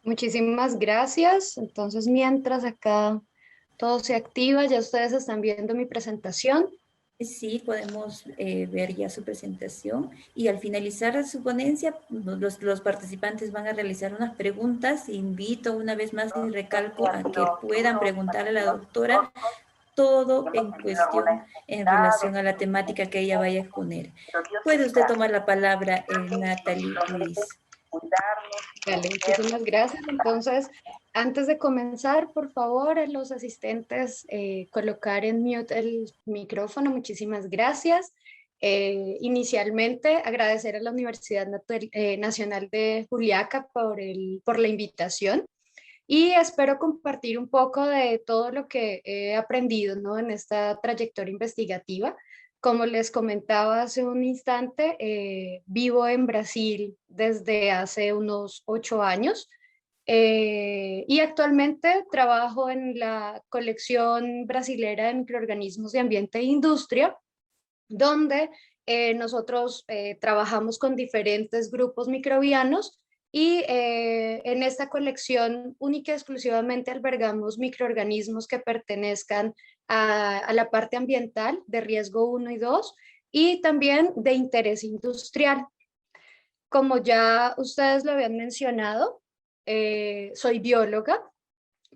Muchísimas gracias. Entonces, mientras acá todo se activa, ya ustedes están viendo mi presentación. Sí, podemos ver ya su presentación y al finalizar su ponencia, los participantes van a realizar unas preguntas. Invito una vez más y recalco a que puedan preguntarle a la doctora todo en cuestión en relación a la temática que ella vaya a exponer. Puede usted tomar la palabra, Natalie Ruiz. Vale, muchísimas gracias. Entonces, antes de comenzar, por favor, a los asistentes, colocar en mute el micrófono. Muchísimas gracias. Inicialmente, agradecer a la Universidad Nacional de Juliaca por la invitación y espero compartir un poco de todo lo que he aprendido, ¿no? En esta trayectoria investigativa. Como les comentaba hace un instante, vivo en Brasil desde hace unos 8 años y actualmente trabajo en la colección brasilera de microorganismos de ambiente e industria, donde nosotros trabajamos con diferentes grupos microbianos y en esta colección única y exclusivamente albergamos microorganismos que pertenezcan a la parte ambiental de riesgo 1 y 2 y también de interés industrial. Como ya ustedes lo habían mencionado, soy bióloga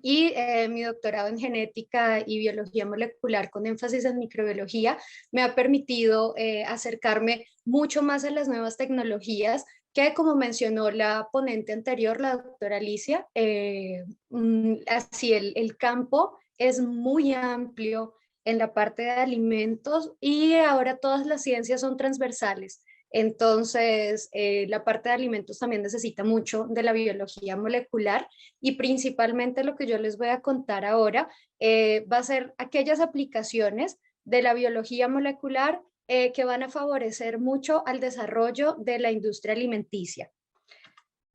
y mi doctorado en genética y biología molecular con énfasis en microbiología me ha permitido acercarme mucho más a las nuevas tecnologías que, como mencionó la ponente anterior, la doctora Alicia, así el campo es muy amplio en la parte de alimentos y ahora todas las ciencias son transversales. Entonces, la parte de alimentos también necesita mucho de la biología molecular y principalmente lo que yo les voy a contar ahora va a ser aquellas aplicaciones de la biología molecular que van a favorecer mucho al desarrollo de la industria alimenticia.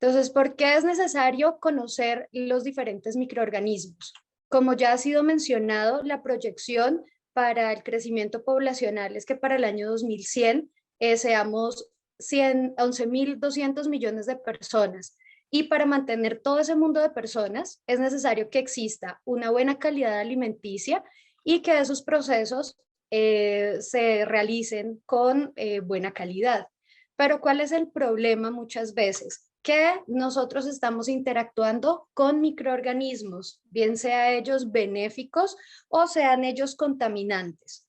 Entonces, ¿por qué es necesario conocer los diferentes microorganismos? Como ya ha sido mencionado, la proyección para el crecimiento poblacional es que para el año 2100 seamos 11.200 millones de personas. Y para mantener todo ese mundo de personas es necesario que exista una buena calidad alimenticia y que esos procesos se realicen con buena calidad. Pero ¿cuál es el problema muchas veces? Que nosotros estamos interactuando con microorganismos, bien sea ellos benéficos o sean ellos contaminantes.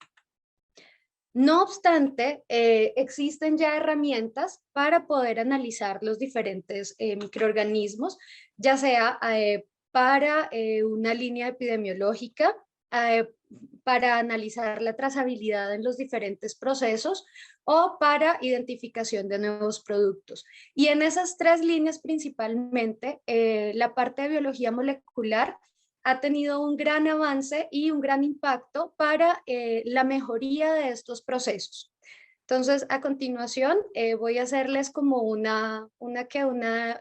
No obstante, existen ya herramientas para poder analizar los diferentes microorganismos, ya sea para una línea epidemiológica, eh, para analizar la trazabilidad en los diferentes procesos o para identificación de nuevos productos. Y en esas tres líneas principalmente, la parte de biología molecular ha tenido un gran avance y un gran impacto para la mejoría de estos procesos. Entonces, a continuación, voy a hacerles como una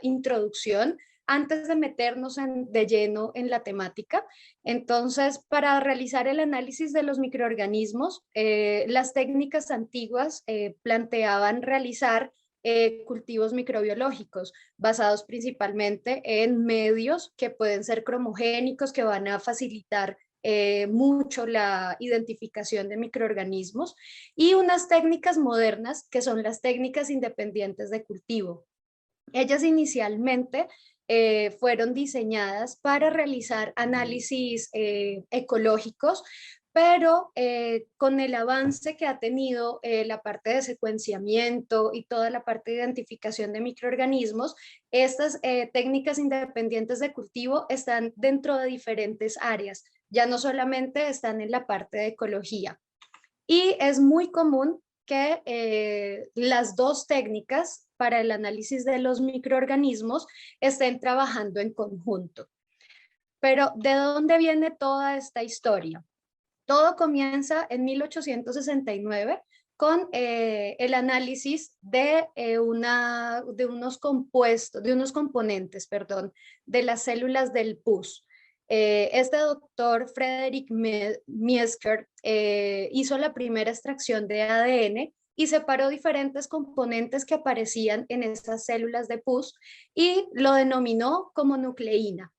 introducción antes de meternos de lleno en la temática. Entonces, para realizar el análisis de los microorganismos, las técnicas antiguas planteaban realizar cultivos microbiológicos basados principalmente en medios que pueden ser cromogénicos, que van a facilitar mucho la identificación de microorganismos y unas técnicas modernas que son las técnicas independientes de cultivo. Ellas inicialmente fueron diseñadas para realizar análisis ecológicos, pero con el avance que ha tenido la parte de secuenciamiento y toda la parte de identificación de microorganismos, estas técnicas independientes de cultivo están dentro de diferentes áreas, ya no solamente están en la parte de ecología. Y es muy común que las dos técnicas para el análisis de los microorganismos estén trabajando en conjunto. Pero ¿de dónde viene toda esta historia? Todo comienza en 1869 con el análisis de unos compuestos, de unos componentes, perdón, de las células del pus. Este doctor Frederick Miesker hizo la primera extracción de ADN y separó diferentes componentes que aparecían en estas células de pus y lo denominó como nucleína.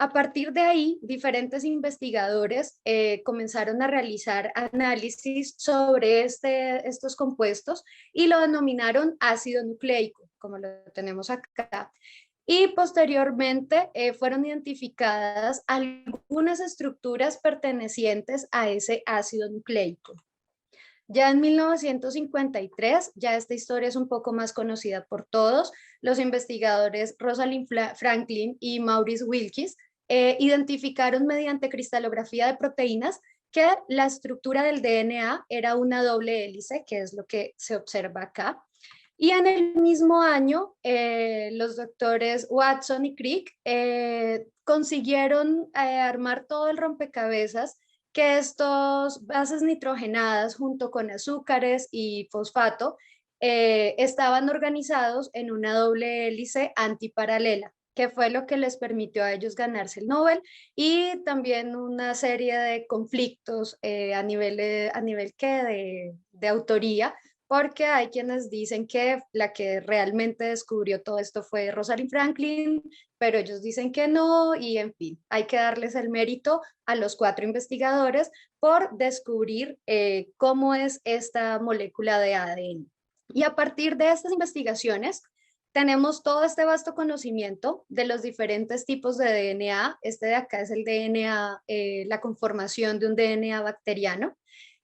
A partir de ahí, diferentes investigadores comenzaron a realizar análisis sobre estos compuestos y lo denominaron ácido nucleico, como lo tenemos acá. Y posteriormente fueron identificadas algunas estructuras pertenecientes a ese ácido nucleico. Ya en 1953, ya esta historia es un poco más conocida por todos, los investigadores Rosalind Franklin y Maurice Wilkes identificaron mediante cristalografía de proteínas que la estructura del DNA era una doble hélice, que es lo que se observa acá. Y en el mismo año, los doctores Watson y Crick consiguieron armar todo el rompecabezas que estos bases nitrogenadas junto con azúcares y fosfato estaban organizados en una doble hélice antiparalela, que fue lo que les permitió a ellos ganarse el Nobel, y también una serie de conflictos a nivel de autoría, porque hay quienes dicen que la que realmente descubrió todo esto fue Rosalind Franklin, pero ellos dicen que no, y en fin, hay que darles el mérito a los 4 investigadores por descubrir cómo es esta molécula de ADN. Y a partir de estas investigaciones, tenemos todo este vasto conocimiento de los diferentes tipos de DNA. Este de acá es el DNA, la conformación de un DNA bacteriano,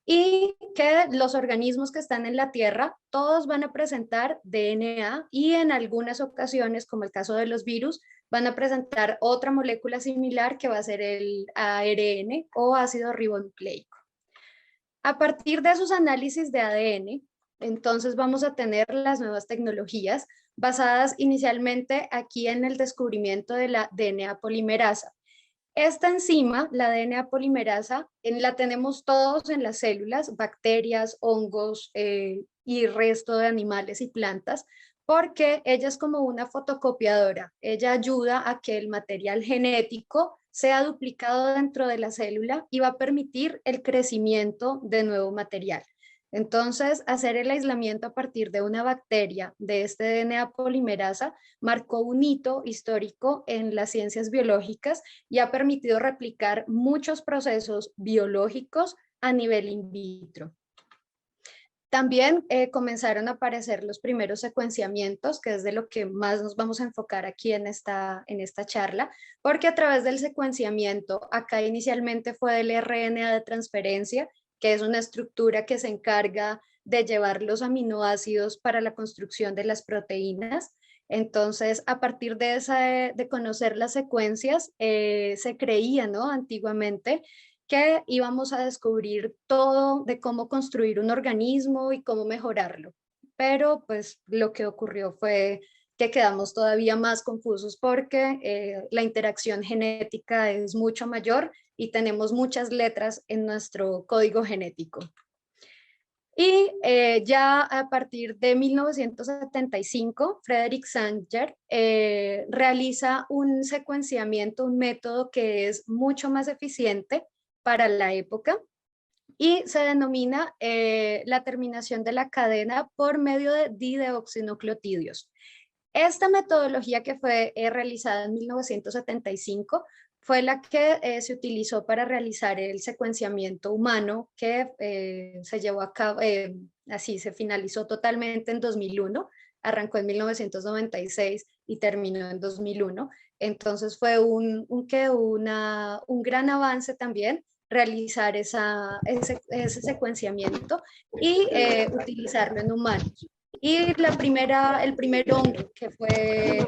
y que los organismos que están en la Tierra, todos van a presentar DNA y en algunas ocasiones, como el caso de los virus, van a presentar otra molécula similar que va a ser el ARN o ácido ribonucleico. A partir de esos análisis de ADN, entonces vamos a tener las nuevas tecnologías basadas inicialmente aquí en el descubrimiento de la DNA polimerasa. Esta enzima, la DNA polimerasa, la tenemos todos en las células, bacterias, hongos y resto de animales y plantas, porque ella es como una fotocopiadora. Ella ayuda a que el material genético sea duplicado dentro de la célula y va a permitir el crecimiento de nuevo material. Entonces, hacer el aislamiento a partir de una bacteria de este DNA polimerasa marcó un hito histórico en las ciencias biológicas y ha permitido replicar muchos procesos biológicos a nivel in vitro. También comenzaron a aparecer los primeros secuenciamientos, que es de lo que más nos vamos a enfocar aquí en esta charla, porque a través del secuenciamiento, acá inicialmente fue del RNA de transferencia, que es una estructura que se encarga de llevar los aminoácidos para la construcción de las proteínas. Entonces, a partir de conocer las secuencias, se creía, ¿no?, antiguamente, que íbamos a descubrir todo de cómo construir un organismo y cómo mejorarlo. Pero pues lo que ocurrió fue que quedamos todavía más confusos porque la interacción genética es mucho mayor y tenemos muchas letras en nuestro código genético. Y ya a partir de 1975, Frederick Sanger realiza un secuenciamiento, un método que es mucho más eficiente para la época y se denomina la terminación de la cadena por medio de dideoxinucleotidios. Esta metodología que fue realizada en 1975 fue la que se utilizó para realizar el secuenciamiento humano que se llevó a cabo, así se finalizó totalmente en 2001, arrancó en 1996 y terminó en 2001. Entonces fue un gran avance también realizar ese secuenciamiento y utilizarlo en humanos. Y el primer hongo que fue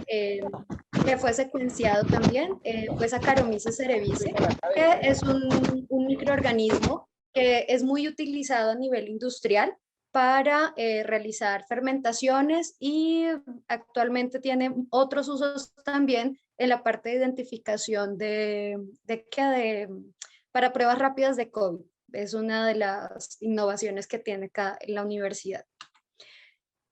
secuenciado también fue Saccharomyces cerevisiae, que es un microorganismo que es muy utilizado a nivel industrial para realizar fermentaciones y actualmente tiene otros usos también en la parte de identificación para pruebas rápidas de COVID. Es una de las innovaciones que tiene acá en la universidad.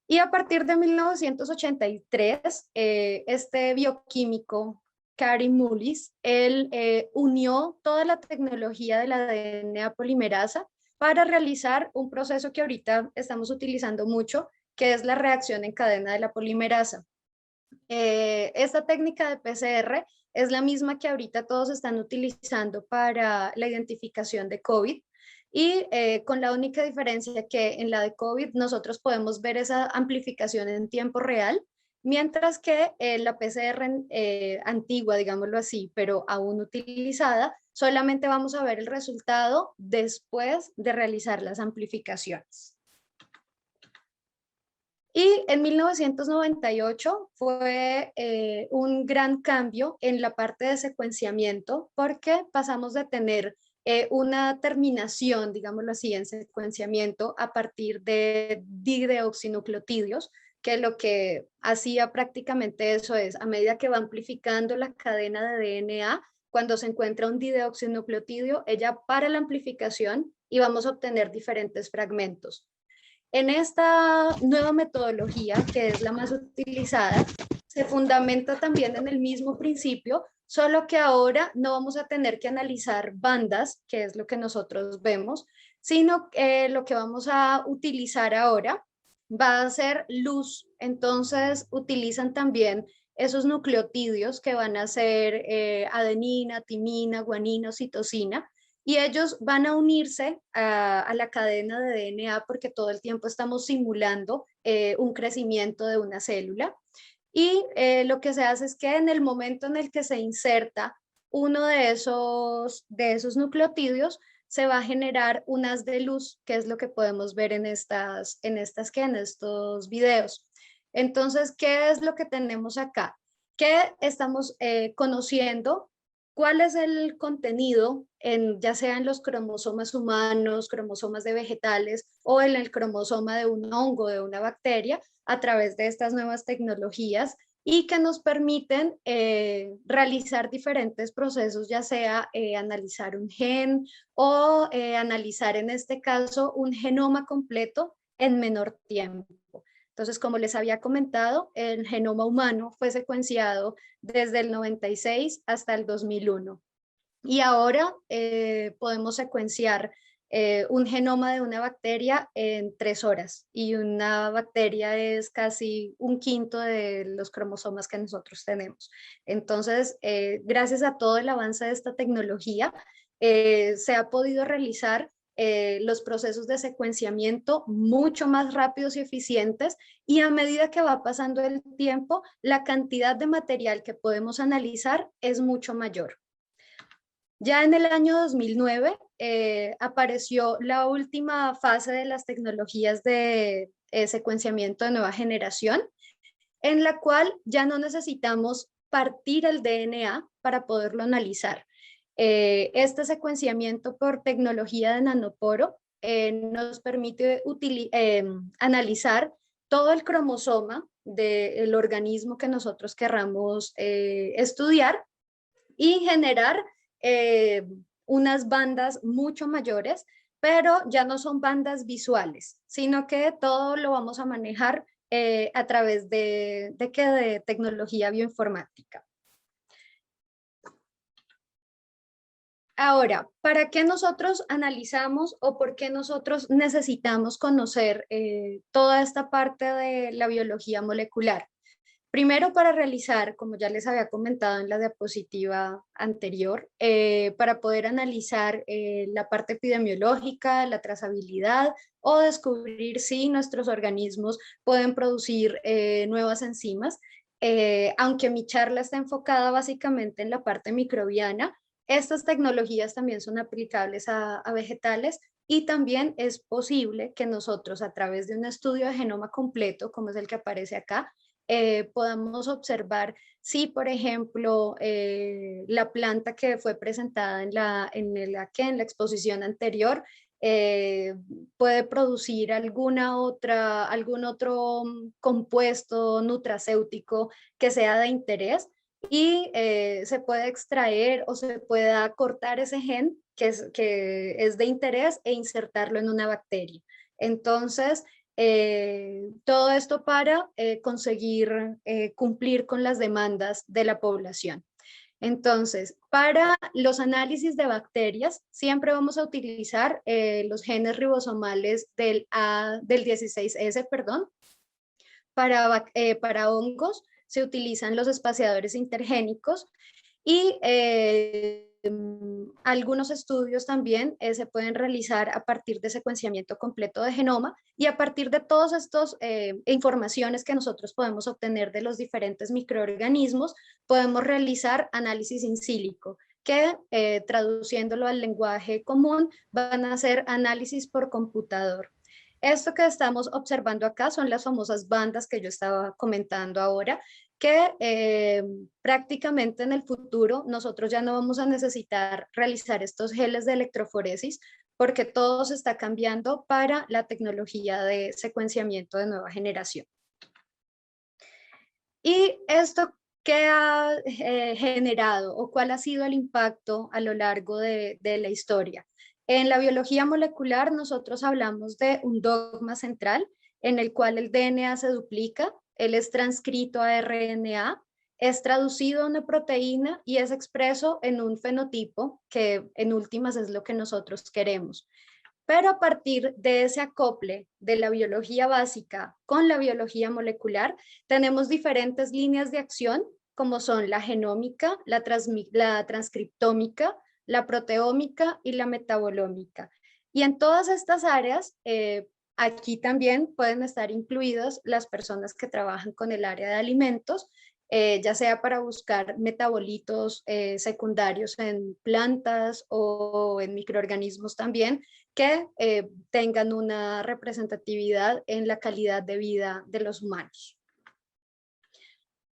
Y a partir de 1983, este bioquímico, Kary Mullis, él unió toda la tecnología de la DNA polimerasa para realizar un proceso que ahorita estamos utilizando mucho, que es la reacción en cadena de la polimerasa. Esta técnica de PCR es la misma que ahorita todos están utilizando para la identificación de COVID, y con la única diferencia que en la de COVID nosotros podemos ver esa amplificación en tiempo real, mientras que la PCR antigua, digámoslo así, pero aún utilizada, solamente vamos a ver el resultado después de realizar las amplificaciones. Y en 1998 fue un gran cambio en la parte de secuenciamiento, porque pasamos de tener una terminación, digámoslo así, en secuenciamiento a partir de dideoxinucleotidios, que lo que hacía prácticamente eso es, a medida que va amplificando la cadena de DNA, cuando se encuentra un dideoxinucleotidio, ella para la amplificación y vamos a obtener diferentes fragmentos. En esta nueva metodología, que es la más utilizada, se fundamenta también en el mismo principio, solo que ahora no vamos a tener que analizar bandas, que es lo que nosotros vemos, sino que lo que vamos a utilizar ahora va a ser luz. Entonces utilizan también esos nucleotidios que van a ser adenina, timina, guanina, citosina, y ellos van a unirse a la cadena de DNA porque todo el tiempo estamos simulando un crecimiento de una célula. Y lo que se hace es que en el momento en el que se inserta uno de esos nucleotidios, se va a generar un haz de luz, que es lo que podemos ver en en estos videos. Entonces, ¿qué es lo que tenemos acá? Que estamos conociendo cuál es el contenido, ya sea en los cromosomas humanos, cromosomas de vegetales o en el cromosoma de un hongo, de una bacteria, a través de estas nuevas tecnologías, y que nos permiten realizar diferentes procesos, ya sea analizar un gen o analizar en este caso un genoma completo en menor tiempo. Entonces, como les había comentado, el genoma humano fue secuenciado desde el 96 hasta el 2001. Y ahora podemos secuenciar un genoma de una bacteria en 3 horas, y una bacteria es casi un quinto de los cromosomas que nosotros tenemos. Entonces, gracias a todo el avance de esta tecnología, se ha podido realizar los procesos de secuenciamiento mucho más rápidos y eficientes, y a medida que va pasando el tiempo, la cantidad de material que podemos analizar es mucho mayor. Ya en el año 2009 apareció la última fase de las tecnologías de secuenciamiento de nueva generación, en la cual ya no necesitamos partir el DNA para poderlo analizar. Este secuenciamiento por tecnología de nanoporo nos permite analizar todo el cromosoma del organismo que nosotros querramos estudiar, y generar eh, unas bandas mucho mayores, pero ya no son bandas visuales, sino que todo lo vamos a manejar a través de tecnología bioinformática. Ahora, ¿para qué nosotros analizamos o por qué nosotros necesitamos conocer toda esta parte de la biología molecular? Primero, para realizar, como ya les había comentado en la diapositiva anterior, para poder analizar la parte epidemiológica, la trazabilidad, o descubrir si nuestros organismos pueden producir nuevas enzimas. Aunque mi charla está enfocada básicamente en la parte microbiana, estas tecnologías también son aplicables a vegetales, y también es posible que nosotros, a través de un estudio de genoma completo, como es el que aparece acá, podamos observar si, por ejemplo, la planta que fue presentada en la exposición anterior puede producir algún otro compuesto nutracéutico que sea de interés, y se puede extraer o se pueda cortar ese gen que es de interés e insertarlo en una bacteria. Entonces, todo esto para conseguir cumplir con las demandas de la población. Entonces, para los análisis de bacterias, siempre vamos a utilizar los genes ribosomales del 16S, perdón. Para hongos se utilizan los espaciadores intergénicos y algunos estudios también se pueden realizar a partir de secuenciamiento completo de genoma y a partir de todas estas informaciones que nosotros podemos obtener de los diferentes microorganismos, podemos realizar análisis in silico, que traduciéndolo al lenguaje común van a ser análisis por computador. Esto que estamos observando acá son las famosas bandas que yo estaba comentando ahora, que prácticamente en el futuro nosotros ya no vamos a necesitar realizar estos geles de electroforesis porque todo se está cambiando para la tecnología de secuenciamiento de nueva generación. ¿Y esto qué ha generado o cuál ha sido el impacto a lo largo de la historia? En la biología molecular nosotros hablamos de un dogma central en el cual el DNA se duplica, él es transcrito a RNA, es traducido a una proteína y es expreso en un fenotipo que en últimas es lo que nosotros queremos. Pero a partir de ese acople de la biología básica con la biología molecular, tenemos diferentes líneas de acción como son la genómica, la transcriptómica, la proteómica y la metabolómica. Y en todas estas áreas, aquí también pueden estar incluidas las personas que trabajan con el área de alimentos, ya sea para buscar metabolitos secundarios en plantas o en microorganismos también, que tengan una representatividad en la calidad de vida de los humanos.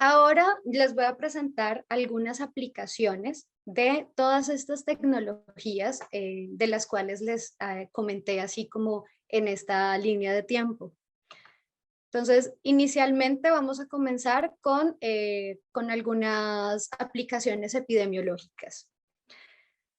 Ahora les voy a presentar algunas aplicaciones de todas estas tecnologías de las cuales les comenté así como en esta línea de tiempo. Entonces, inicialmente vamos a comenzar con algunas aplicaciones epidemiológicas.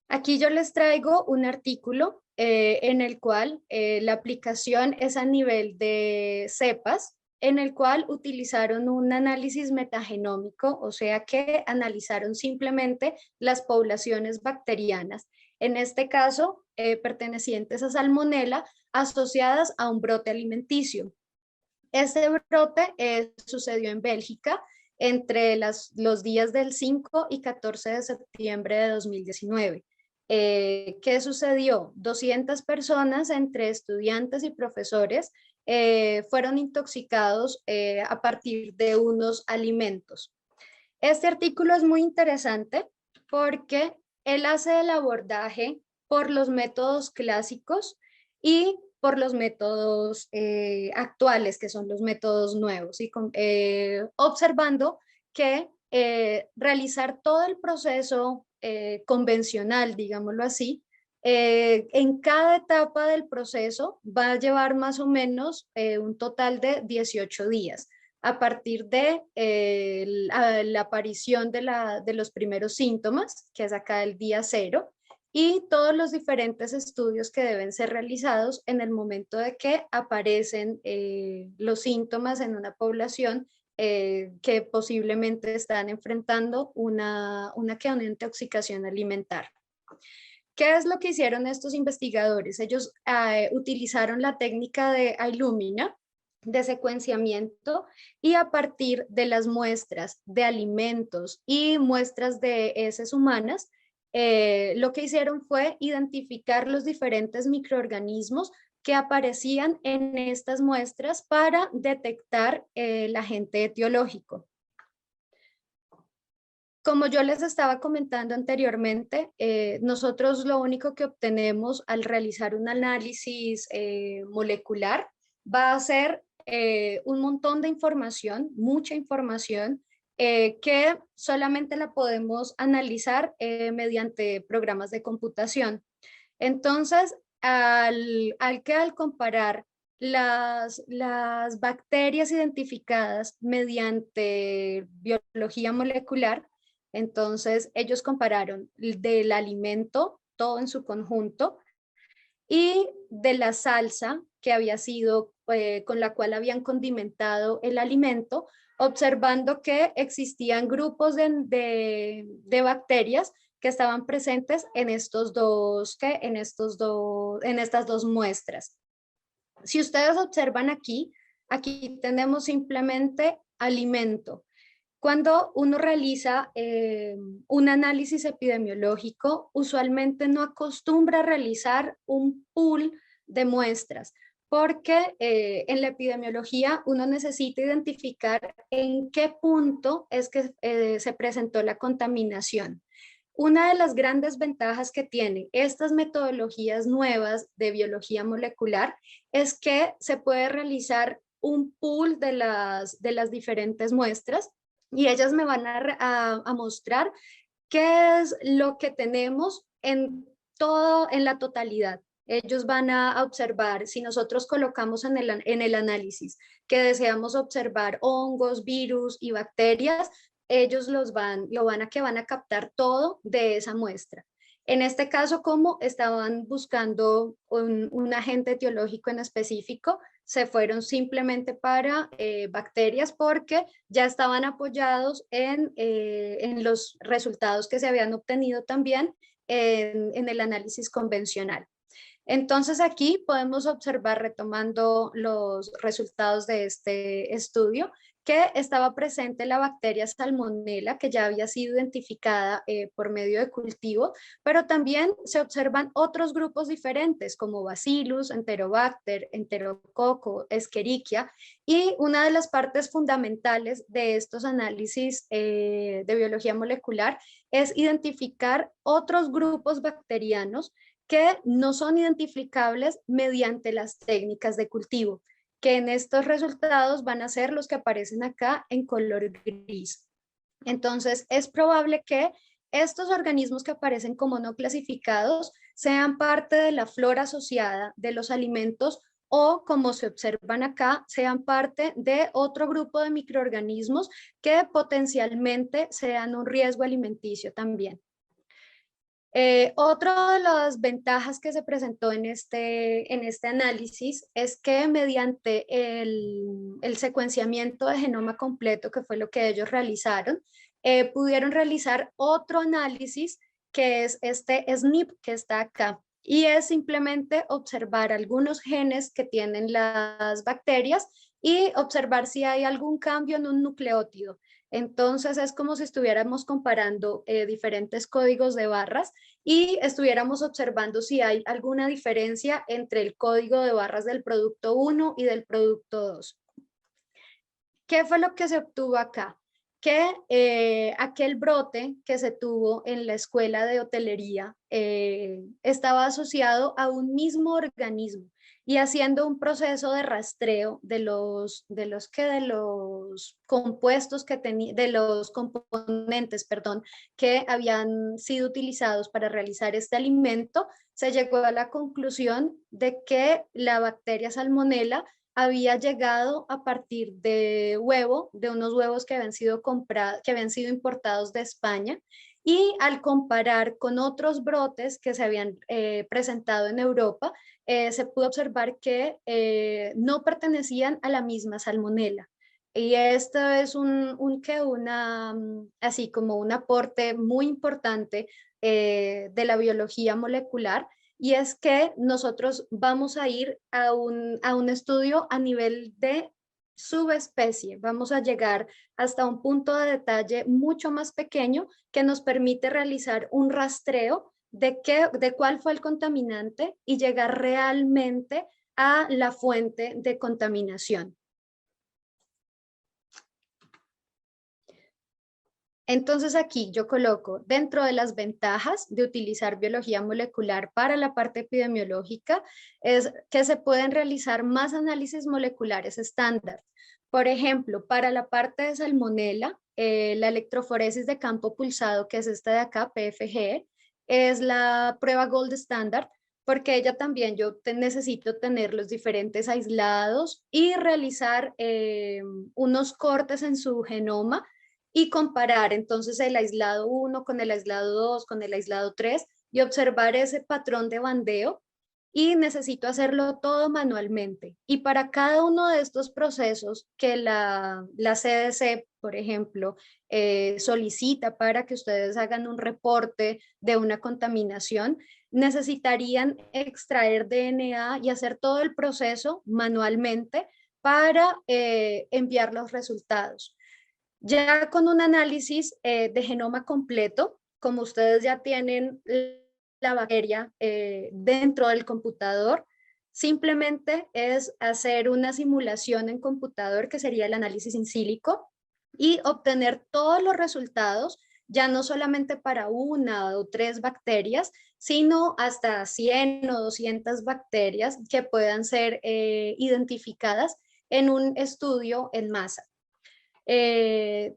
Aquí yo les traigo un artículo en el cual la aplicación es a nivel de cepas, en el cual utilizaron un análisis metagenómico, o sea que analizaron simplemente las poblaciones bacterianas, en este caso pertenecientes a Salmonella, asociadas a un brote alimenticio. Este brote sucedió en Bélgica entre los días del 5 y 14 de septiembre de 2019. ¿Qué sucedió? 200 personas, entre estudiantes y profesores, fueron intoxicados a partir de unos alimentos. Este artículo es muy interesante porque él hace el abordaje por los métodos clásicos y por los métodos actuales, que son los métodos nuevos, y observando que realizar todo el proceso convencional, digámoslo así, en cada etapa del proceso va a llevar más o menos un total de 18 días a partir de la aparición de los primeros síntomas, que es acá el día 0, y todos los diferentes estudios que deben ser realizados en el momento de que aparecen los síntomas en una población que posiblemente están enfrentando una intoxicación alimentar. ¿Qué es lo que hicieron estos investigadores? Ellos utilizaron la técnica de Illumina, de secuenciamiento, y a partir de las muestras de alimentos y muestras de heces humanas, lo que hicieron fue identificar los diferentes microorganismos que aparecían en estas muestras para detectar el agente etiológico. Como yo les estaba comentando anteriormente, nosotros lo único que obtenemos al realizar un análisis molecular va a ser un montón de información, mucha información, que solamente la podemos analizar mediante programas de computación. Entonces, al comparar las bacterias identificadas mediante biología molecular, entonces ellos compararon del alimento, todo en su conjunto, y de la salsa que había sido, con la cual habían condimentado el alimento, observando que existían grupos de bacterias que estaban presentes en en estas dos muestras. Si ustedes observan aquí, aquí tenemos simplemente alimento. Cuando uno realiza un análisis epidemiológico, usualmente no acostumbra a realizar un pool de muestras, porque en la epidemiología uno necesita identificar en qué punto es que se presentó la contaminación. Una de las grandes ventajas que tienen estas metodologías nuevas de biología molecular es que se puede realizar un pool de las diferentes muestras y ellas me van a mostrar qué es lo que tenemos en la totalidad. Ellos van a observar, si nosotros colocamos en el análisis que deseamos observar hongos, virus y bacterias, ellos van a captar todo de esa muestra. En este caso, como estaban buscando un agente etiológico en específico, se fueron simplemente para bacterias porque ya estaban apoyados en los resultados que se habían obtenido también en el análisis convencional. Entonces aquí podemos observar, retomando los resultados de este estudio, que estaba presente la bacteria Salmonella, que ya había sido identificada por medio de cultivo, pero también se observan otros grupos diferentes como Bacillus, Enterobacter, Enterococo, Escherichia, y una de las partes fundamentales de estos análisis de biología molecular es identificar otros grupos bacterianos que no son identificables mediante las técnicas de cultivo, que en estos resultados van a ser los que aparecen acá en color gris. Entonces, es probable que estos organismos que aparecen como no clasificados sean parte de la flora asociada de los alimentos o, como se observan acá, sean parte de otro grupo de microorganismos que potencialmente sean un riesgo alimenticio también. Otra de las ventajas que se presentó en este análisis es que mediante el secuenciamiento de genoma completo, que fue lo que ellos realizaron, pudieron realizar otro análisis que es este SNP que está acá. Y es simplemente observar algunos genes que tienen las bacterias y observar si hay algún cambio en un nucleótido. Entonces es como si estuviéramos comparando diferentes códigos de barras y estuviéramos observando si hay alguna diferencia entre el código de barras del producto 1 y del producto 2. ¿Qué fue lo que se obtuvo acá? Que aquel brote que se tuvo en la escuela de hotelería estaba asociado a un mismo organismo y haciendo un proceso de rastreo de los compuestos de los componentes, perdón, que habían sido utilizados para realizar este alimento, se llegó a la conclusión de que la bacteria Salmonella había llegado a partir de unos huevos que habían sido que habían sido importados de España, y al comparar con otros brotes que se habían presentado en Europa, se pudo observar que no pertenecían a la misma salmonela. Y esto es así como un aporte muy importante de la biología molecular, y es que nosotros vamos a ir a un estudio a nivel de subespecie. Vamos a llegar hasta un punto de detalle mucho más pequeño que nos permite realizar un rastreo de cuál fue el contaminante y llegar realmente a la fuente de contaminación. Entonces aquí yo coloco dentro de las ventajas de utilizar biología molecular para la parte epidemiológica es que se pueden realizar más análisis moleculares estándar. Por ejemplo, para la parte de salmonela, la electroforesis de campo pulsado, que es esta de acá, PFG, es la prueba gold standard, porque ella también necesito tener los diferentes aislados y realizar unos cortes en su genoma y comparar entonces el aislado 1 con el aislado 2, con el aislado 3 y observar ese patrón de bandeo y necesito hacerlo todo manualmente. Y para cada uno de estos procesos que la CDC, por ejemplo, solicita para que ustedes hagan un reporte de una contaminación, necesitarían extraer DNA y hacer todo el proceso manualmente para enviar los resultados. Ya con un análisis de genoma completo, como ustedes ya tienen la bacteria dentro del computador, simplemente es hacer una simulación en computador, que sería el análisis in silico, y obtener todos los resultados, ya no solamente para una o tres bacterias, sino hasta 100 o 200 bacterias que puedan ser identificadas en un estudio en masa.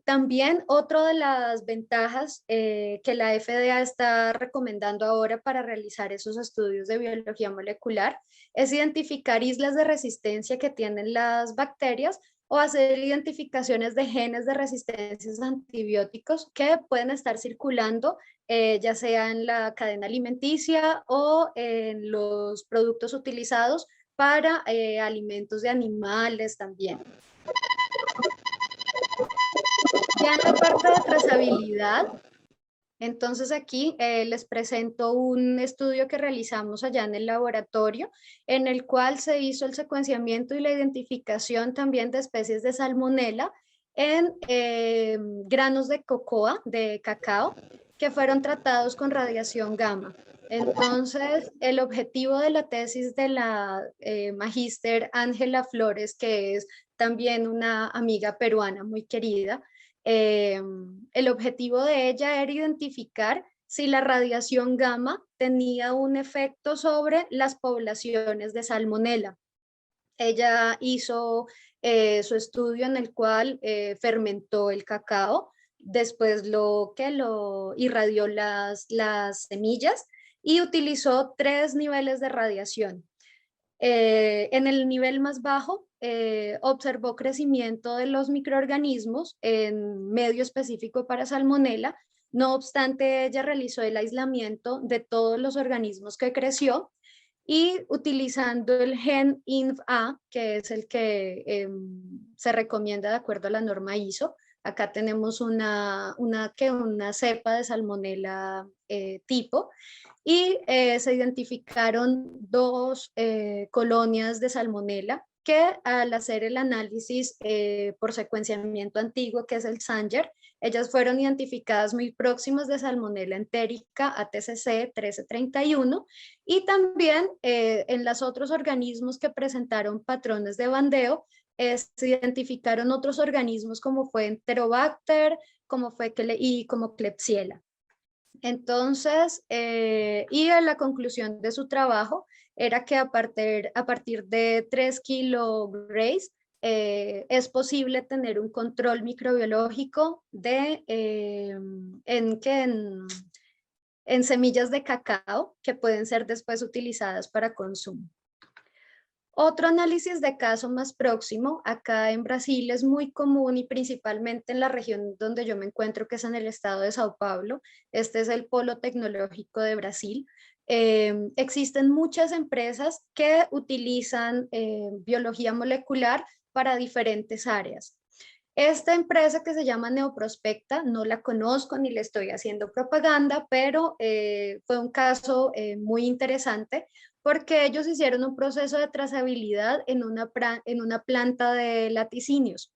También otra de las ventajas que la FDA está recomendando ahora para realizar esos estudios de biología molecular es identificar islas de resistencia que tienen las bacterias o hacer identificaciones de genes de resistencias a antibióticos que pueden estar circulando, ya sea en la cadena alimenticia o en los productos utilizados para alimentos de animales también. Ya en la parte de trazabilidad, entonces aquí les presento un estudio que realizamos allá en el laboratorio, en el cual se hizo el secuenciamiento y la identificación también de especies de salmonela en granos de cocoa, de cacao, que fueron tratados con radiación gamma. Entonces, el objetivo de la tesis de la magíster Ángela Flores, que es también una amiga peruana muy querida, el objetivo de ella era identificar si la radiación gamma tenía un efecto sobre las poblaciones de salmonela. Ella hizo su estudio en el cual fermentó el cacao, después lo irradió las semillas y utilizó 3 niveles de radiación. En el nivel más bajo, observó crecimiento de los microorganismos en medio específico para salmonela. No obstante, ella realizó el aislamiento de todos los organismos que creció y utilizando el gen INF-A, que es el que se recomienda de acuerdo a la norma ISO. Acá tenemos una cepa de salmonela tipo, y se identificaron 2 colonias de salmonela que al hacer el análisis por secuenciamiento antiguo, que es el Sanger, ellas fueron identificadas muy próximas de Salmonella entérica ATCC 1331, y también en los otros organismos que presentaron patrones de bandeo, se identificaron otros organismos como fue Enterobacter, como Klebsiella. Entonces, y la conclusión de su trabajo era que a partir de 3 kilogray es posible tener un control microbiológico en semillas de cacao que pueden ser después utilizadas para consumo. Otro análisis de caso más próximo, acá en Brasil es muy común y principalmente en la región donde yo me encuentro, que es en el estado de Sao Paulo. Este es el polo tecnológico de Brasil. Existen muchas empresas que utilizan biología molecular para diferentes áreas. Esta empresa que se llama Neoprospecta, no la conozco ni le estoy haciendo propaganda, pero fue un caso muy interesante porque ellos hicieron un proceso de trazabilidad en una planta de laticinios.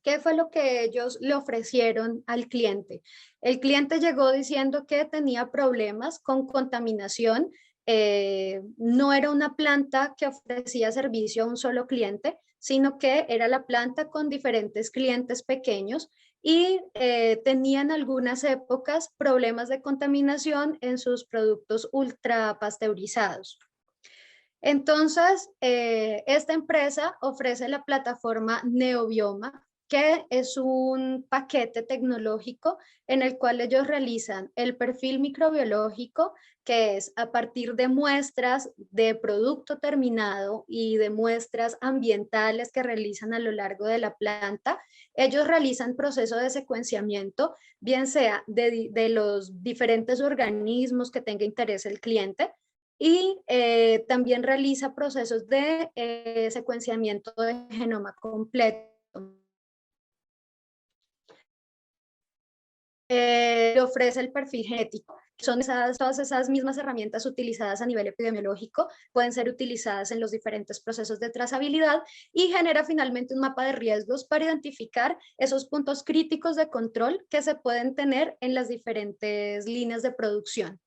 ¿Qué fue lo que ellos le ofrecieron al cliente? El cliente llegó diciendo que tenía problemas con contaminación. No era una planta que ofrecía servicio a un solo cliente, sino que era la planta con diferentes clientes pequeños y tenían algunas épocas problemas de contaminación en sus productos ultra pasteurizados. Entonces, esta empresa ofrece la plataforma Neobioma, que es un paquete tecnológico en el cual ellos realizan el perfil microbiológico, que es a partir de muestras de producto terminado y de muestras ambientales que realizan a lo largo de la planta. Ellos realizan proceso de secuenciamiento, bien sea de los diferentes organismos que tenga interés el cliente, y también realiza procesos de secuenciamiento de genoma completo. Le ofrece el perfil genético. Son todas esas mismas herramientas utilizadas a nivel epidemiológico, pueden ser utilizadas en los diferentes procesos de trazabilidad y genera finalmente un mapa de riesgos para identificar esos puntos críticos de control que se pueden tener en las diferentes líneas de producción.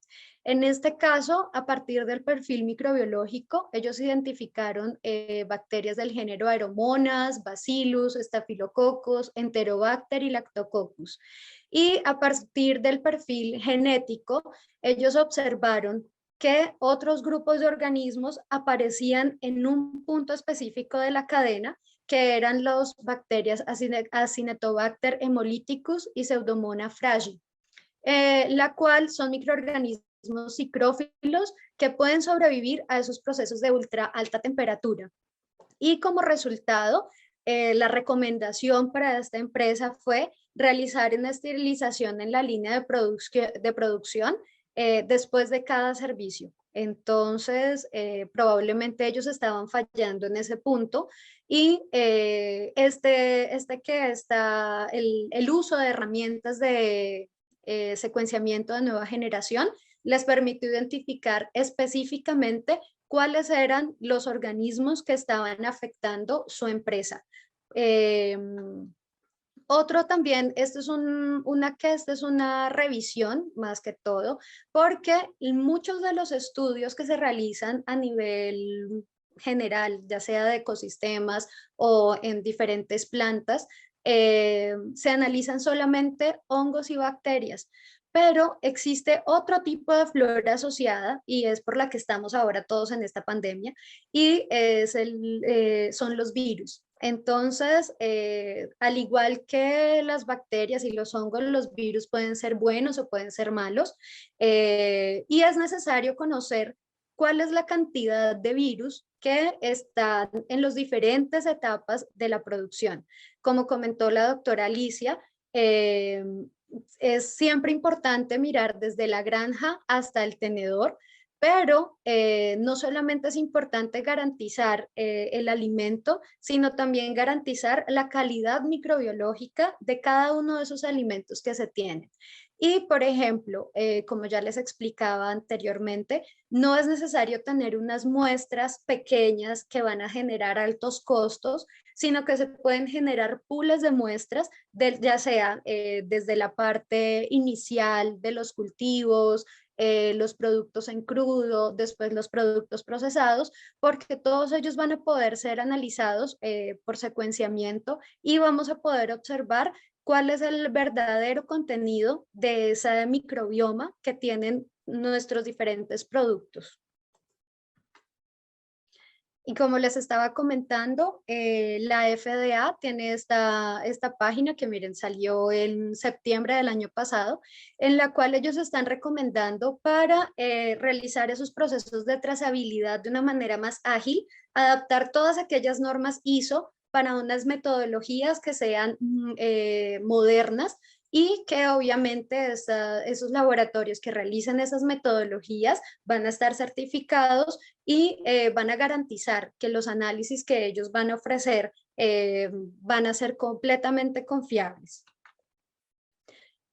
En este caso, a partir del perfil microbiológico, ellos identificaron bacterias del género Aeromonas, Bacillus, Staphylococcus, Enterobacter y Lactococcus. Y a partir del perfil genético, ellos observaron que otros grupos de organismos aparecían en un punto específico de la cadena, que eran las bacterias Acinetobacter hemolyticus y Pseudomonas fragile, la cual son microorganismos psicrófilos que pueden sobrevivir a esos procesos de ultra alta temperatura. Y como resultado, la recomendación para esta empresa fue realizar una esterilización en la línea de producción después de cada servicio. Entonces, probablemente ellos estaban fallando en ese punto y el uso de herramientas de secuenciamiento de nueva generación les permitió identificar específicamente cuáles eran los organismos que estaban afectando su empresa. Otro también, esta es una revisión más que todo, porque muchos de los estudios que se realizan a nivel general, ya sea de ecosistemas o en diferentes plantas, se analizan solamente hongos y bacterias, pero existe otro tipo de flora asociada y es por la que estamos ahora todos en esta pandemia y son los virus. Entonces, al igual que las bacterias y los hongos, los virus pueden ser buenos o pueden ser malos, y es necesario conocer cuál es la cantidad de virus que están en las diferentes etapas de la producción. Como comentó la doctora Alicia, es siempre importante mirar desde la granja hasta el tenedor, pero no solamente es importante garantizar el alimento, sino también garantizar la calidad microbiológica de cada uno de esos alimentos que se tienen. Y, por ejemplo, como ya les explicaba anteriormente, no es necesario tener unas muestras pequeñas que van a generar altos costos, sino que se pueden generar pools de muestras, ya sea desde la parte inicial de los cultivos, los productos en crudo, después los productos procesados, porque todos ellos van a poder ser analizados por secuenciamiento y vamos a poder observar cuál es el verdadero contenido de ese microbioma que tienen nuestros diferentes productos. Y como les estaba comentando, la FDA tiene esta página que miren, salió en septiembre del año pasado, en la cual ellos están recomendando para realizar esos procesos de trazabilidad de una manera más ágil, adaptar todas aquellas normas ISO para unas metodologías que sean modernas y que obviamente esos laboratorios que realicen esas metodologías van a estar certificados y van a garantizar que los análisis que ellos van a ofrecer van a ser completamente confiables.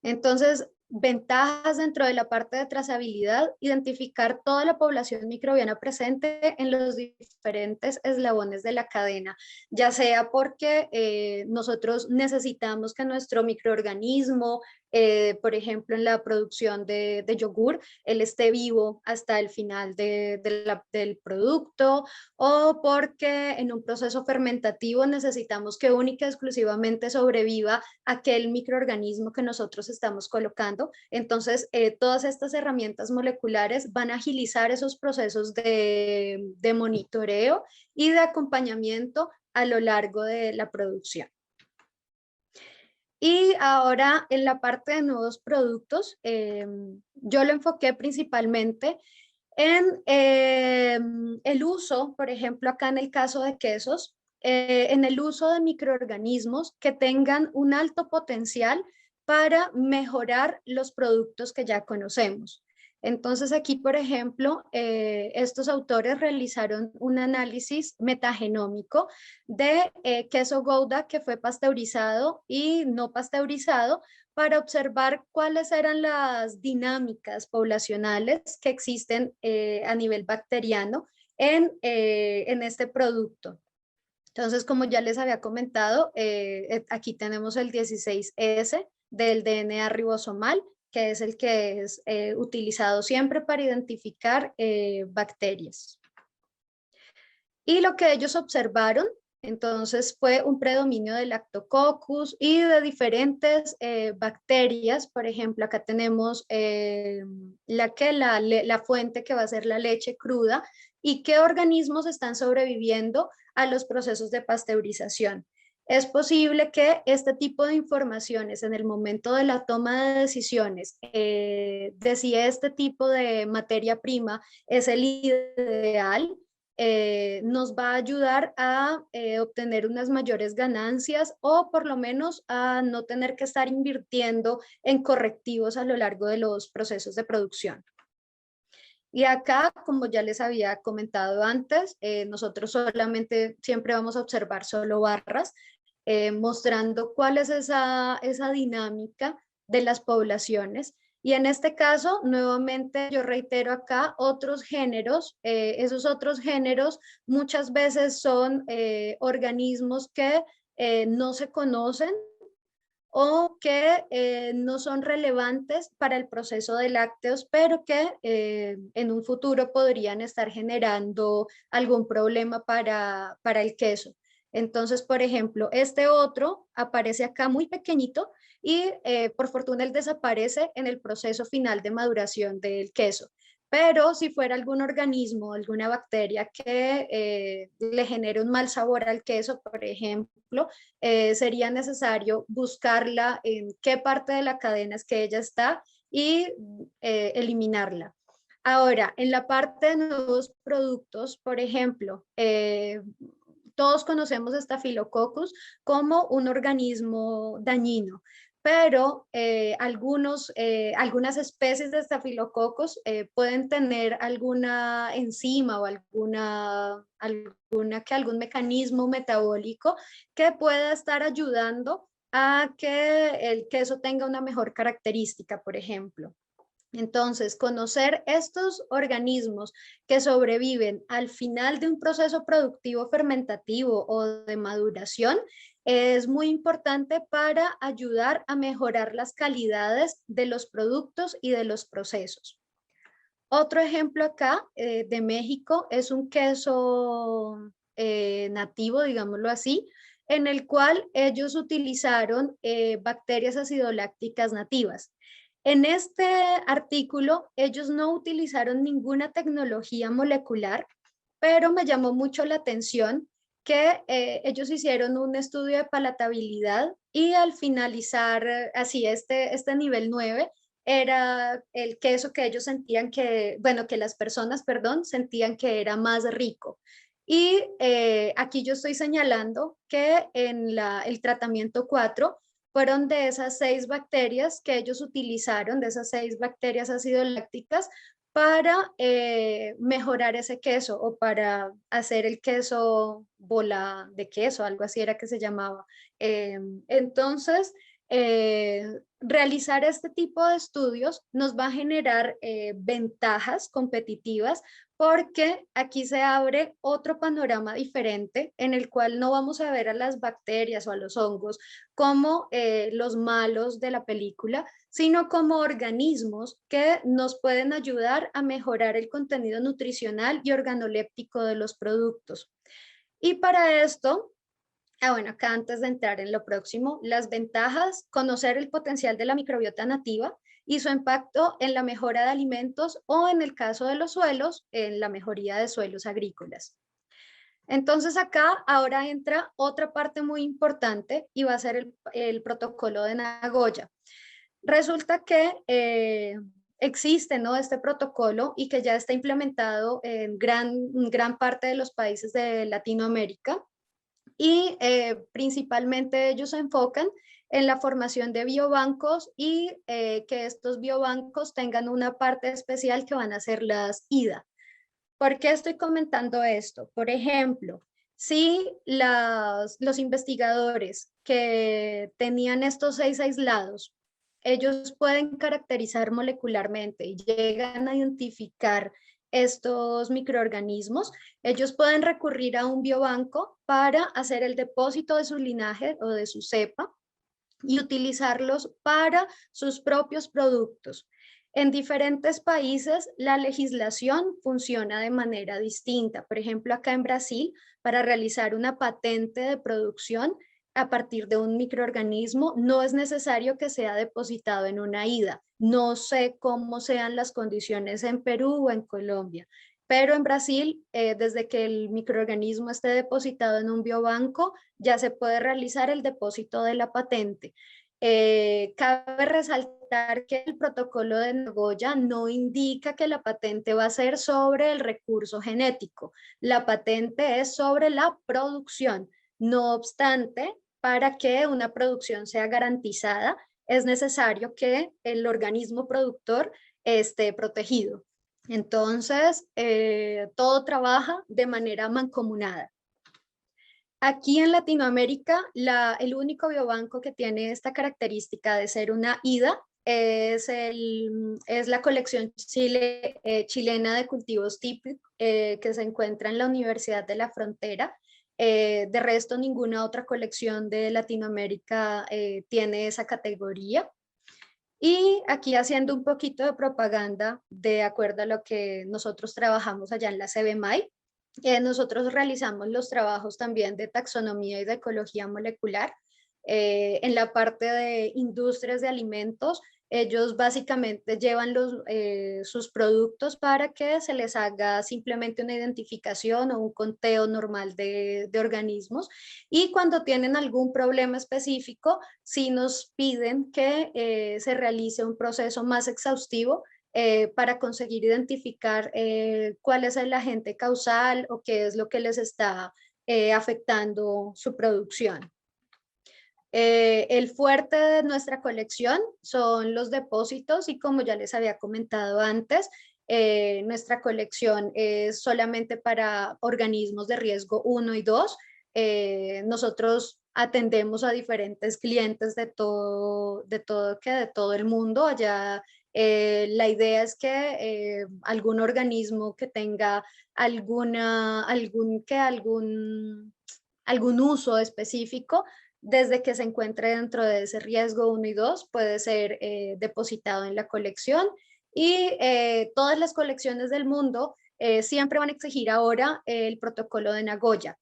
Entonces, ventajas dentro de la parte de trazabilidad, identificar toda la población microbiana presente en los diferentes eslabones de la cadena, ya sea porque nosotros necesitamos que nuestro microorganismo, por ejemplo, en la producción de yogur, él esté vivo hasta el final del producto, o porque en un proceso fermentativo necesitamos que única y exclusivamente sobreviva aquel microorganismo que nosotros estamos colocando. Entonces, todas estas herramientas moleculares van a agilizar esos procesos de monitoreo y de acompañamiento a lo largo de la producción. Y ahora en la parte de nuevos productos, yo lo enfoqué principalmente en el uso, por ejemplo, acá en el caso de quesos, en el uso de microorganismos que tengan un alto potencial para mejorar los productos que ya conocemos. Entonces aquí, por ejemplo, estos autores realizaron un análisis metagenómico de queso Gouda que fue pasteurizado y no pasteurizado para observar cuáles eran las dinámicas poblacionales que existen a nivel bacteriano en este producto. Entonces, como ya les había comentado, aquí tenemos el 16S del DNA ribosomal, que es el que es utilizado siempre para identificar bacterias. Y lo que ellos observaron, entonces, fue un predominio de Lactococcus y de diferentes bacterias. Por ejemplo, acá tenemos la fuente que va a ser la leche cruda y qué organismos están sobreviviendo a los procesos de pasteurización. Es posible que este tipo de informaciones en el momento de la toma de decisiones, de si este tipo de materia prima es el ideal, nos va a ayudar a obtener unas mayores ganancias o por lo menos a no tener que estar invirtiendo en correctivos a lo largo de los procesos de producción. Y acá, como ya les había comentado antes, nosotros solamente siempre vamos a observar solo barras, mostrando cuál es esa dinámica de las poblaciones. Y en este caso, nuevamente, yo reitero acá otros géneros. Esos otros géneros muchas veces son organismos que no se conocen o que no son relevantes para el proceso de lácteos, pero que en un futuro podrían estar generando algún problema para el queso. Entonces, por ejemplo, este otro aparece acá muy pequeñito y por fortuna él desaparece en el proceso final de maduración del queso. Pero si fuera algún organismo, alguna bacteria que le genere un mal sabor al queso, por ejemplo, sería necesario buscarla en qué parte de la cadena es que ella está y eliminarla. Ahora, en la parte de nuevos productos, por ejemplo, todos conocemos Staphylococcus como un organismo dañino, pero algunas especies de estafilococos pueden tener alguna enzima o algún mecanismo metabólico que pueda estar ayudando a que el queso tenga una mejor característica, por ejemplo. Entonces, conocer estos organismos que sobreviven al final de un proceso productivo fermentativo o de maduración es muy importante para ayudar a mejorar las calidades de los productos y de los procesos. Otro ejemplo acá de México es un queso nativo, digámoslo así, en el cual ellos utilizaron bacterias acidolácticas nativas. En este artículo, ellos no utilizaron ninguna tecnología molecular, pero me llamó mucho la atención que ellos hicieron un estudio de palatabilidad y al finalizar así este nivel 9 era el queso que ellos sentían que, bueno, que las personas, perdón, sentían que era más rico. Y aquí yo estoy señalando que en el tratamiento 4 fueron de esas 6 bacterias que ellos utilizaron, de esas 6 bacterias acidolácticas, para mejorar ese queso o para hacer el queso bola de queso, algo así era que se llamaba. Entonces, realizar este tipo de estudios nos va a generar ventajas competitivas porque aquí se abre otro panorama diferente en el cual no vamos a ver a las bacterias o a los hongos como los malos de la película, sino como organismos que nos pueden ayudar a mejorar el contenido nutricional y organoléptico de los productos. Y para esto, bueno, acá antes de entrar en lo próximo, las ventajas, conocer el potencial de la microbiota nativa y su impacto en la mejora de alimentos o en el caso de los suelos, en la mejoría de suelos agrícolas. Entonces acá ahora entra otra parte muy importante y va a ser el protocolo de Nagoya. Resulta que existe, ¿no?, este protocolo y que ya está implementado en gran parte de los países de Latinoamérica, y principalmente ellos se enfocan en la formación de biobancos y que estos biobancos tengan una parte especial que van a ser las IDA. ¿Por qué estoy comentando esto? Por ejemplo, si los investigadores que tenían estos 6 aislados, ellos pueden caracterizar molecularmente y llegan a identificar estos microorganismos, ellos pueden recurrir a un biobanco para hacer el depósito de su linaje o de su cepa y utilizarlos para sus propios productos. En diferentes países la legislación funciona de manera distinta. Por ejemplo, acá en Brasil, para realizar una patente de producción a partir de un microorganismo, no es necesario que sea depositado en una IDA. No sé cómo sean las condiciones en Perú o en Colombia, pero en Brasil, desde que el microorganismo esté depositado en un biobanco, ya se puede realizar el depósito de la patente. Cabe resaltar que el protocolo de Nagoya no indica que la patente va a ser sobre el recurso genético. La patente es sobre la producción. No obstante, para que una producción sea garantizada, es necesario que el organismo productor esté protegido. Entonces, todo trabaja de manera mancomunada. Aquí en Latinoamérica, el único biobanco que tiene esta característica de ser una IDA es la colección chilena de cultivos típicos que se encuentra en la Universidad de la Frontera. De resto, ninguna otra colección de Latinoamérica tiene esa categoría. Y aquí haciendo un poquito de propaganda de acuerdo a lo que nosotros trabajamos allá en la CBMAI, nosotros realizamos los trabajos también de taxonomía y de ecología molecular. En la parte de industrias de alimentos, ellos básicamente llevan sus productos para que se les haga simplemente una identificación o un conteo normal de organismos, y cuando tienen algún problema específico, sí nos piden que se realice un proceso más exhaustivo para conseguir identificar cuál es el agente causal o qué es lo que les está afectando su producción. El fuerte de nuestra colección son los depósitos y, como ya les había comentado antes, nuestra colección es solamente para organismos de riesgo 1 y 2. Nosotros atendemos a diferentes clientes de todo el mundo. Allá la idea es que algún organismo que tenga algún uso específico, desde que se encuentre dentro de ese riesgo 1 y 2, puede ser depositado en la colección. Y todas las colecciones del mundo siempre van a exigir ahora el protocolo de Nagoya.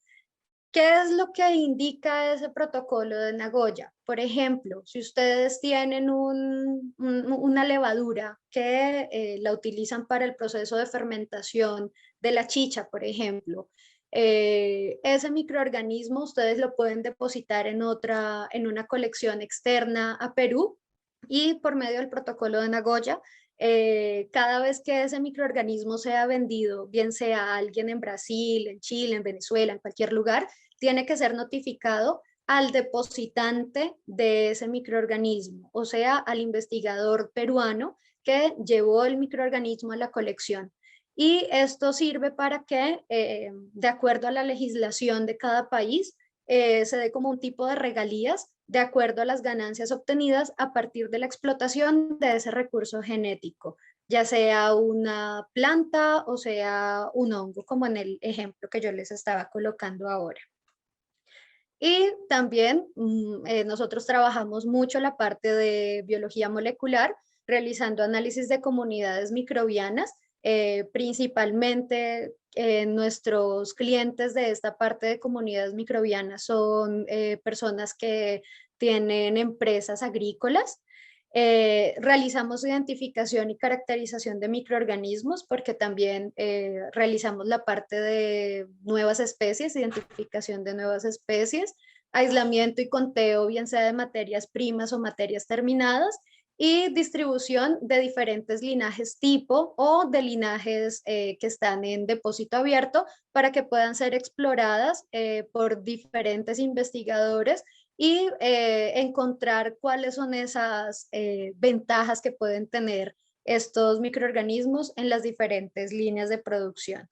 ¿Qué es lo que indica ese protocolo de Nagoya? Por ejemplo, si ustedes tienen una levadura que la utilizan para el proceso de fermentación de la chicha, por ejemplo, ese microorganismo ustedes lo pueden depositar en una colección externa a Perú, y por medio del protocolo de Nagoya, cada vez que ese microorganismo sea vendido, bien sea a alguien en Brasil, en Chile, en Venezuela, en cualquier lugar, tiene que ser notificado al depositante de ese microorganismo, o sea, al investigador peruano que llevó el microorganismo a la colección. Y esto sirve para que, de acuerdo a la legislación de cada país, se dé como un tipo de regalías de acuerdo a las ganancias obtenidas a partir de la explotación de ese recurso genético, ya sea una planta o sea un hongo, como en el ejemplo que yo les estaba colocando ahora. Y también nosotros trabajamos mucho la parte de biología molecular, realizando análisis de comunidades microbianas. Principalmente nuestros clientes de esta parte de comunidades microbianas son personas que tienen empresas agrícolas. Realizamos identificación y caracterización de microorganismos, porque también realizamos la parte de nuevas especies, identificación de nuevas especies, aislamiento y conteo, bien sea de materias primas o materias terminadas, y distribución de diferentes linajes tipo o de linajes que están en depósito abierto para que puedan ser exploradas por diferentes investigadores y encontrar cuáles son esas ventajas que pueden tener estos microorganismos en las diferentes líneas de producción.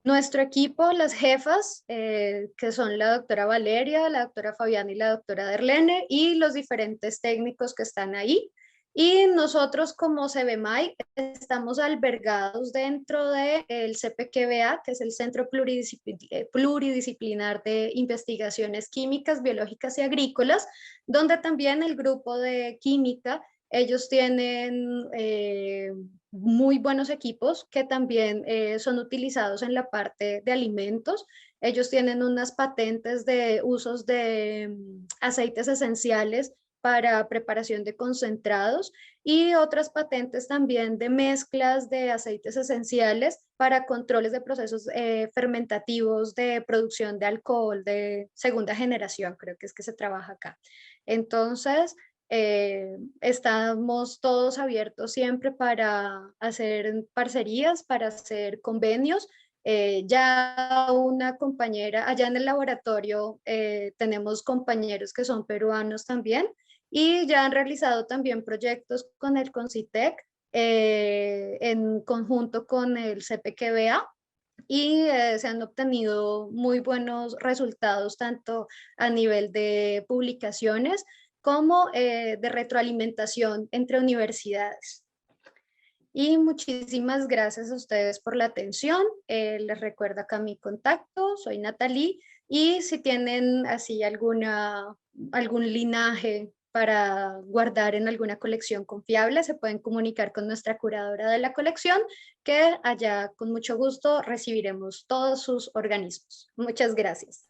Nuestro equipo, las jefas, que son la doctora Valeria, la doctora Fabiana y la doctora Derlene, y los diferentes técnicos que están ahí. Y nosotros como CBMAI estamos albergados dentro del CPQBA, que es el Centro Pluridisciplinar de Investigaciones Químicas, Biológicas y Agrícolas, donde también el grupo de química, ellos tienen muy buenos equipos que también son utilizados en la parte de alimentos. Ellos tienen unas patentes de usos de aceites esenciales para preparación de concentrados y otras patentes también de mezclas de aceites esenciales para controles de procesos fermentativos de producción de alcohol de segunda generación, creo que es que se trabaja acá. Entonces, estamos todos abiertos siempre para hacer parcerías, para hacer convenios. Ya una compañera, allá en el laboratorio tenemos compañeros que son peruanos también y ya han realizado también proyectos con el CONCITEC en conjunto con el CPQBA y se han obtenido muy buenos resultados tanto a nivel de publicaciones como de retroalimentación entre universidades. Y muchísimas gracias a ustedes por la atención. Les recuerdo acá mi contacto, soy Natalie, y si tienen así algún linaje para guardar en alguna colección confiable, se pueden comunicar con nuestra curadora de la colección, que allá con mucho gusto recibiremos todos sus organismos. Muchas gracias.